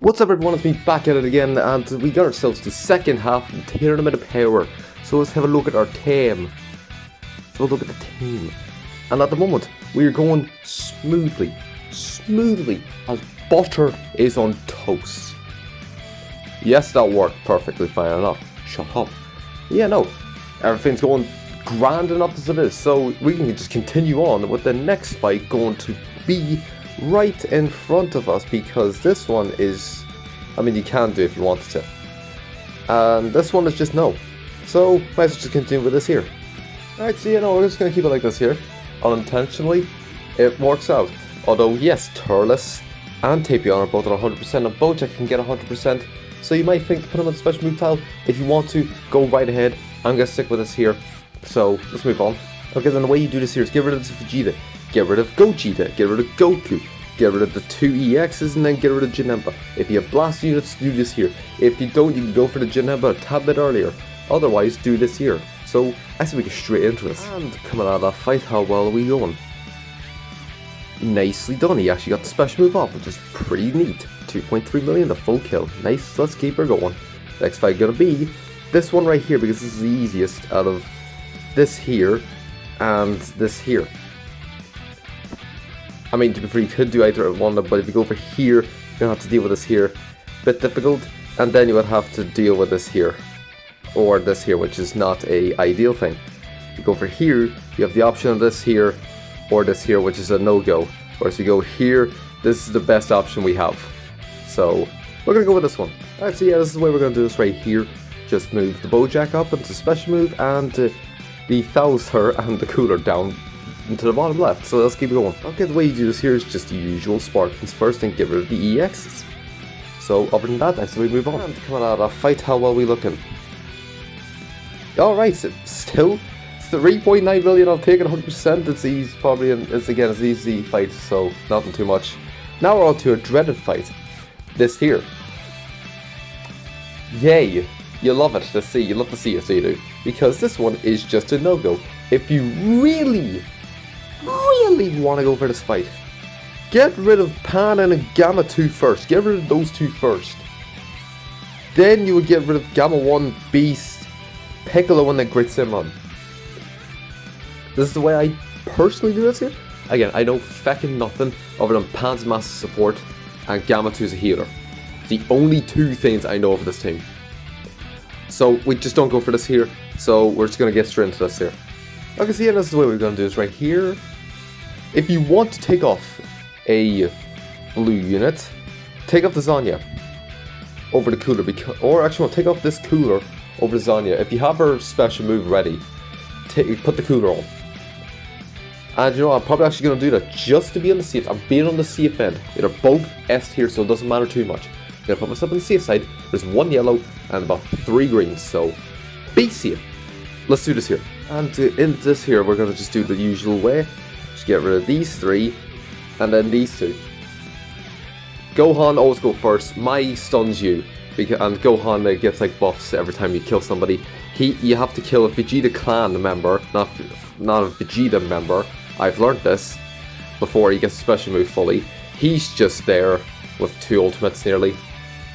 What's up everyone, it's me back at it again, and we got ourselves the second half of the Tournament of Power. So let's have a look at our team. And at the moment, we are going smoothly, as butter is on toast. Yes, that worked perfectly fine enough. Shut up. Yeah, no, everything's going grand enough as it is, so we can just continue on with the next fight going to be right in front of us, because this one is, I mean, you can do it if you wanted to, and this one is just no, so might as well just continue with this here. Alright, so we're just going to keep it like this here, unintentionally, it works out. Although yes, Turles and Tapion are both at 100% and Bojack can get 100%, so you might think to put him on the special move tile. If you want to, go right ahead. I'm going to stick with this here, so let's move on. Okay, then the way you do this here is get rid of this Vegeta, get rid of Gogeta, get rid of Goku, get rid of the two EXs, and then get rid of Janemba. If you have blast units, do this here. If you don't, you can go for the Janemba a tad bit earlier. Otherwise, do this here. So I say we get straight into this. And coming out of that fight, how well are we going? Nicely done. He actually got the special move off, which is pretty neat. 2.3 million, the full kill. Nice, let's keep her going. Next fight gonna be this one right here, because this is the easiest out of this here and this here. I mean, to be fair, you could do either one, but if you go over here, you're gonna have to deal with this here. Bit difficult, and then you would have to deal with this here, or this here, which is not a ideal thing. You go over here, you have the option of this here, or this here, which is a no-go. Whereas you go here, this is the best option we have. So, we're gonna go with this one. Alright, so yeah, this is the way we're gonna do this right here. Just move the Bojack up into special move, and the Thowser and the Cooler down into the bottom left, so let's keep going. Okay, the way you do this here is just the usual Spartans first and get rid of the EXs. So other than that, I say we move on. And coming out of that fight, how well we looking? Alright, so still 3.9 million, I'll take it 100%. It's easy, probably, and it's an easy fight, so nothing too much. Now we're on to a dreaded fight. This here. Yay! You love it to see, you love to see it, so you do. Because this one is just a no-go. If you really want to go for this fight, get rid of Pan and Gamma 2 first. Get rid of those two first. Then you would get rid of Gamma 1, Beast, Piccolo, and then Great Simon. This is the way I personally do this here. Again, I know feckin' nothing other than Pan's massive support and Gamma 2's a healer. The only two things I know of this team. So we just don't go for this here, so we're just going to get straight into this here. Okay, so yeah, this is the way we're going to do this right here. If you want to take off a blue unit, take off the Zanya over the Cooler, or actually take off this Cooler over the Zanya. If you have her special move ready, put the Cooler on. And you know, I'm probably actually going to do that just to be on the safe. I'm being on the safe end. They're both S tier, so it doesn't matter too much. I'm going to put myself on the safe side. There's one yellow and about 3 greens, so be safe. Let's do this here. And in this here, we're going to just do the usual way. Just get rid of these 3, and then these 2. Gohan always go first. Mai stuns you, and Gohan gets like buffs every time you kill somebody. You have to kill a Vegeta clan member, not a Vegeta member. I've learned this before he gets a special move fully. He's just there with 2 ultimates nearly.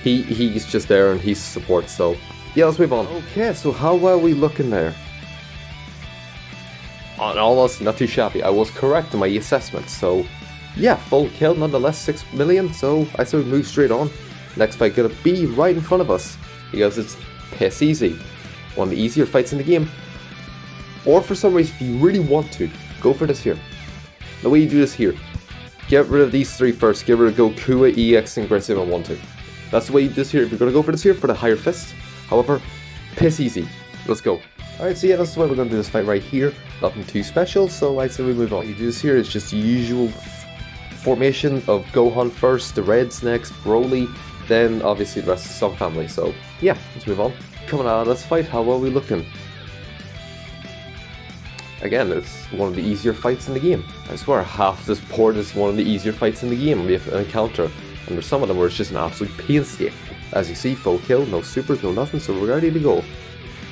He's just there and he's support, so yeah, let's move on. Okay, so how well are we looking there? Almost not too shabby. I was correct in my assessment, so yeah, full kill nonetheless, 6 million, so I say we move straight on. Next fight gonna be right in front of us, because it's piss easy. One of the easier fights in the game. Or for some reason, if you really want to, go for this here. The way you do this here, get rid of these 3 first, get rid of Goku, EX, and Great Simon 1, 2. That's the way you do this here if you're gonna go for this here for the higher fist. However, piss easy. Let's go. Alright, so yeah, that's the way we're going to do this fight right here. Nothing too special, so I say we move on. You do this here, it's just the usual formation of Gohan first, the Reds next, Broly, then obviously the rest of the Sun family. So yeah, let's move on. Coming out of this fight, how well are we looking? Again, it's one of the easier fights in the game. I swear, half this port is one of the easier fights in the game we have to encounter. And there's some of them where it's just an absolute painstaking. As you see, full kill, no supers, no nothing, so we're ready to go.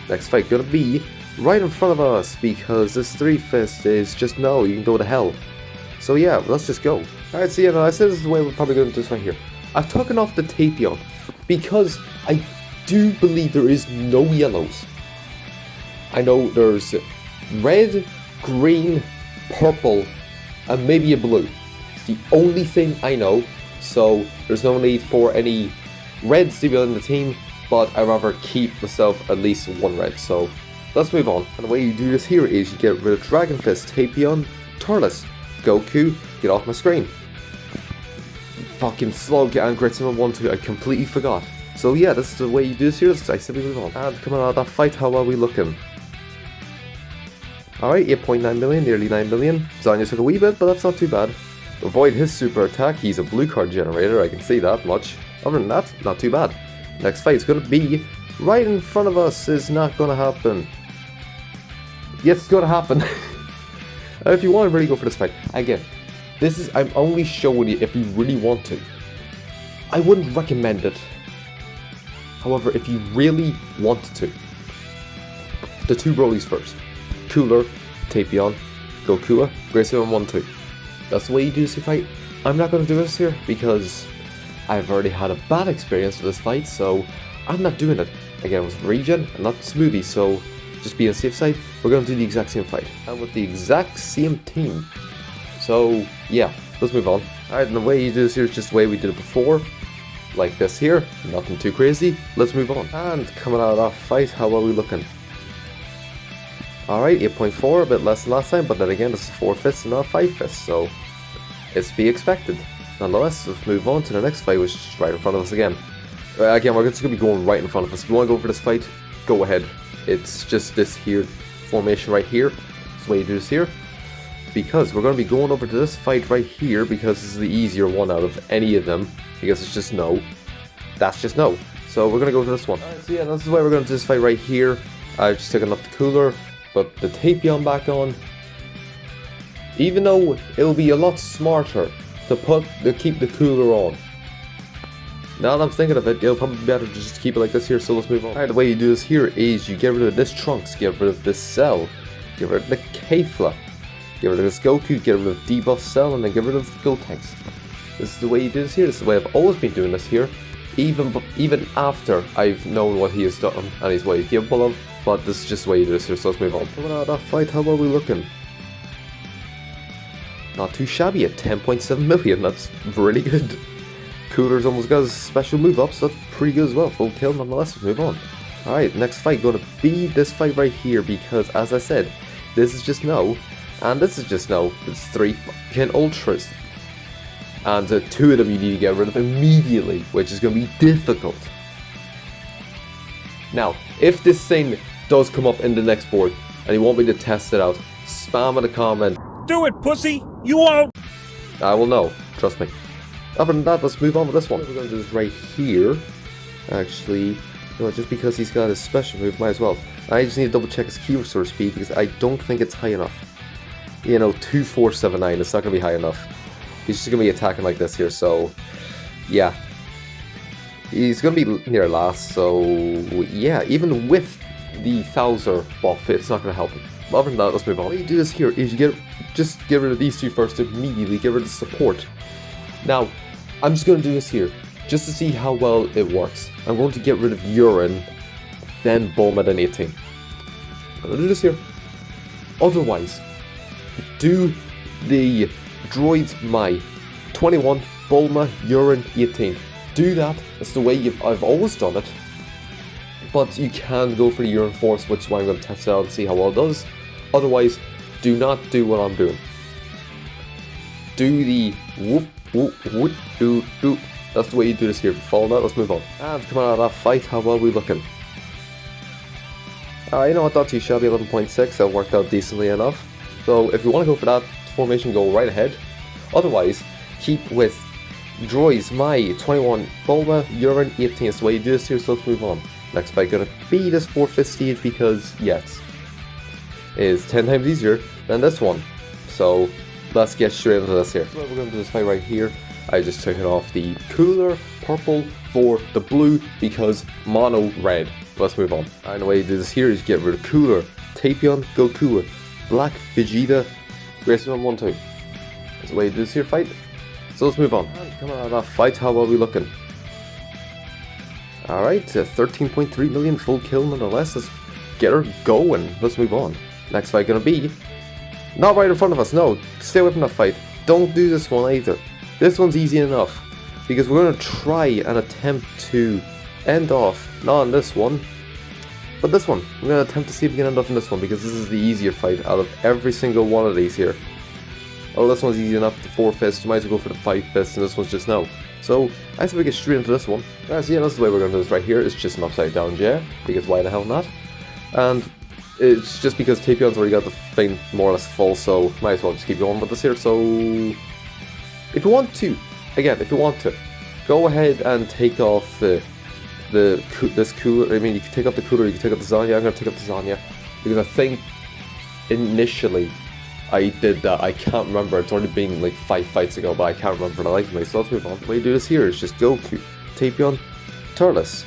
Next fight gonna be right in front of us, because this 3 fist is just no, you can go to hell. So yeah, let's just go. Alright, so yeah, no, I said this is the way we're probably going to do this right here. I've taken off the Tapion because I do believe there is no yellows. I know there's red, green, purple, and maybe a blue. It's the only thing I know, so there's no need for any reds to be on the team, but I'd rather keep myself at least one red, so let's move on. And the way you do this here is you get rid of Dragon Fist, Tapion, Turles, Goku, get off my screen. Fucking Slug and Great Simon 1-2, I completely forgot. So yeah, this is the way you do this here, I simply move on. And coming out of that fight, how are we looking? Alright, 8.9 million, nearly 9 million. Zanya took a wee bit, but that's not too bad. Avoid his super attack, he's a blue card generator, I can see that much. Other than that, not too bad. Next fight's gonna be right in front of us, is not gonna happen. Yes, it's gonna happen. If you want to really go for this fight, again, I'm only showing you if you really want to. I wouldn't recommend it. However, if you really wanted to, the two Broly's first. Cooler, Tapion, Goku, Great Simon 1-2. That's the way you do this fight. I'm not going to do this here because I've already had a bad experience with this fight, so I'm not doing it. Again, it was regen and not smoothie, so just be on the safe side. We're going to do the exact same fight and with the exact same team. So yeah, let's move on. Alright, and the way you do this here is just the way we did it before. Like this here, nothing too crazy. Let's move on. And coming out of that fight, how are we looking? Alright, 8.4, a bit less than last time, but then again, this is 4 fists and not 5 fists, so it's to be expected. Nonetheless, let's move on to the next fight, which is right in front of us again. Again, we're just going to be going right in front of us. If you want to go for this fight, go ahead. It's just this here formation right here. That's the way you do this here. Because we're going to be going over to this fight right here, because this is the easier one out of any of them. Because it's just no. That's just no. So we're going to go to this one. Alright, so yeah, this is why we're going to do this fight right here. I've just taken off the cooler, but the Tapion back on. Even though it'll be a lot smarter to keep the cooler on. Now that I'm thinking of it, it'll probably be better to just keep it like this here, so let's move on. Alright, the way you do this here is you get rid of this Trunks, get rid of this Cell, get rid of the Kefla, get rid of this Goku, get rid of Debuff Cell, and then get rid of Gotenks. This is the way you do this here, this is the way I've always been doing this here, even after I've known what he has done and he's what he's capable of, but this is just the way you do this here, so let's move on. Coming out of that fight, how are we looking? Not too shabby at 10.7 million, that's really good. Cooler's almost got his special move up, so that's pretty good as well. Full kill nonetheless, let's move on. Alright, next fight going to be this fight right here, because as I said, this is just no, and this is just no. It's 3 fucking ultras. And 2 of them you need to get rid of immediately, which is going to be difficult. Now, if this thing does come up in the next board, and you want me to test it out, spam in a comment. Do it, pussy! You won't! I will know, trust me. Other than that, let's move on with this one. We're going to do this right here. Actually, you know, just because he's got his special move, might as well. I just need to double check his key restore speed because I don't think it's high enough. You know, 2479, it's not going to be high enough. He's just going to be attacking like this here, so yeah. He's going to be near last, so yeah, even with the Thouser buff, it's not going to help him. But other than that, let's move on. What you do this here is you just get rid of these 2 first immediately, get rid of the support. Now, I'm just going to do this here, just to see how well it works. I'm going to get rid of Urine, then Bulma, then 18. I'm going to do this here. Otherwise, do the Droids Mai 21, Bulma, Urine, 18. Do that, that's the way I've always done it. But you can go for the Urine Force, which is why I'm going to test it out and see how well it does. Otherwise, do not do what I'm doing. Do the whoop. Do. That's the way you do this here. Follow that, let's move on. And coming out of that fight, how well are we looking? You know what, not too shabby, 11.6, that worked out decently enough. So if you want to go for that formation, go right ahead. Otherwise, keep with Droids Mai 21, Bulma, Urine, 18. That's the way you do this here, so let's move on. Next fight gonna be this 4-5 stage because, yes, it is 10 times easier than this one. So let's get straight into this here. So we're going to do this fight right here. I just took it off the cooler purple for the blue because mono red. Let's move on. And the way you do this here is get rid of cooler, Tapion, Goku, Black, Vegeta, Great Simon 1-2. That's the way you do this here fight. So let's move on. Come on, that fight, how are we looking? Alright, 13.3 million full kill nonetheless. Let's get her going. Let's move on. Next fight gonna be... not right in front of us, no. Stay away from that fight. Don't do this one either. This one's easy enough. Because we're gonna try and attempt to end off, not on this one, but this one. I'm gonna attempt to see if we can end off in this one, because this is the easier fight out of every single one of these here. Oh, this one's easy enough, the 4 fists, you might as well go for the 5 fists, and this one's just no. So, I say we get straight into this one. Guys, yeah, that's the way we're gonna do this right here. It's just an upside down J, because why the hell not? And it's just because Tapion's already got the thing more or less full, so might as well just keep going with this here. So, if you want to, again, if you want to, go ahead and take off this cooler. I mean, you can take up the cooler, you can take up the Zanya. I'm gonna take up the Zanya because I think initially I did that. I can't remember. It's already been like 5 fights ago, but I can't remember for the life of me. So let's move on. The way you do this here is just Goku, Tapion, Turles,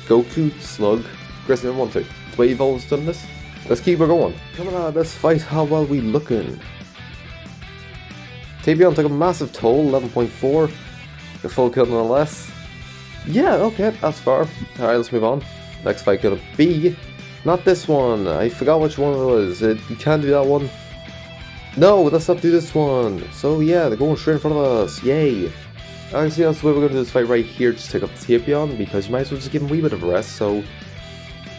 Goku, Slug, Gracian 1, 2. The way you've always done this. Let's keep her going. Coming out of this fight, how well we looking? Tapion took a massive toll, 11.4. The full kill nonetheless. Yeah, okay, that's fair. Alright, let's move on. Next fight gonna be... not this one. I forgot which one it was. You can't do that one. No, let's not do this one. So yeah, they're going straight in front of us. Yay. Actually, that's the way we're gonna do this fight right here. Just take up the Tapion, because you might as well just give him a wee bit of a rest. So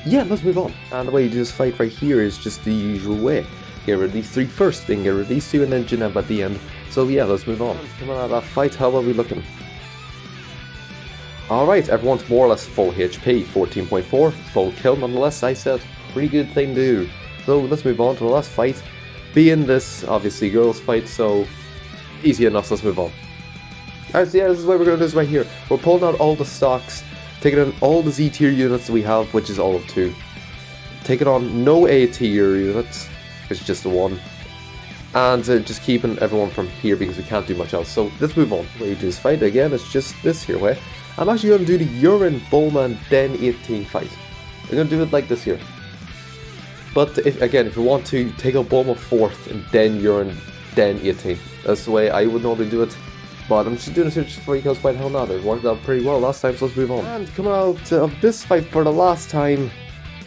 yeah, let's move on. And the way you do this fight right here is just the usual way. Get rid of these 3 first, then get rid of these 2, and then Janeb at the end. So yeah, let's move on. Coming out of that fight, how are we looking? Alright, everyone's more or less full HP, 14.4, full kill nonetheless. I said, pretty good thing to do. So let's move on to the last fight. Being this, obviously, girls fight, so easy enough, so let's move on. Alright, so yeah, this is what we're going to do this right here. We're pulling out all the stocks, taking in all the Z tier units that we have, which is all of 2. Taking on no A tier units, which is just the 1. And just keeping everyone from here because we can't do much else. So let's move on. The way you do this fight again, it's just this here way. I'm actually going to do the Urine Bulma Den 18 fight. I'm going to do it like this here. But if you want to, take out Bulma 4th and then Urine Den 18. That's the way I would normally do it. But I'm just doing this here just for you guys, why the hell not? It worked out pretty well last time, so let's move on. And coming out of this fight for the last time,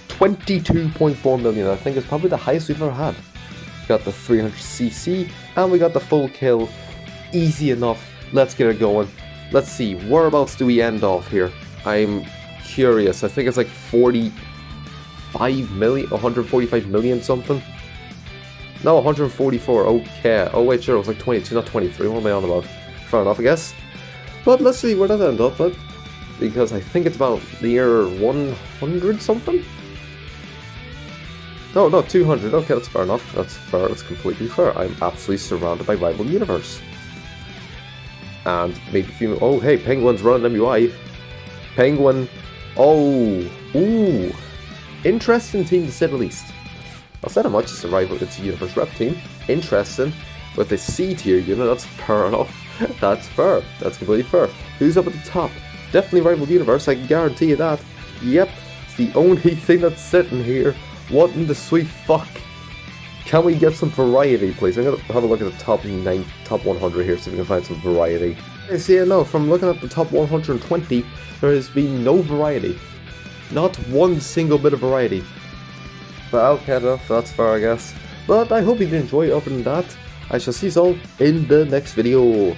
22.4 million. I think it's probably the highest we've ever had. Got the 300cc, and we got the full kill. Easy enough. Let's get it going. Let's see, whereabouts do we end off here? I'm curious. I think it's like 45 million, 145 million something. No, 144, okay. Oh wait, sure, it was like 22, not 23. What am I on about? Fair enough, I guess. But let's see where does it end up at. Because I think it's about near 100 something? No, 200. Okay, that's fair enough. That's fair. That's completely fair. I'm absolutely surrounded by rival universe. And maybe female. Oh, hey, Penguin's running MUI. Penguin. Oh, ooh, interesting team to say the least. I'll say how much it's a rival. It's a universe rep team. Interesting with a C tier unit. That's fair enough. That's fair. That's completely fair. Who's up at the top? Definitely rival universe. I can guarantee you that. Yep, it's the only thing that's sitting here. What in the sweet fuck? Can we get some variety, please? I'm gonna have a look at the top 100 here, see if we can find some variety. I see, no, from looking at the top 120, there has been no variety. Not one single bit of variety. But okay, that's fair, I guess. But I hope you did enjoy it. Other than that, I shall see you all in the next video.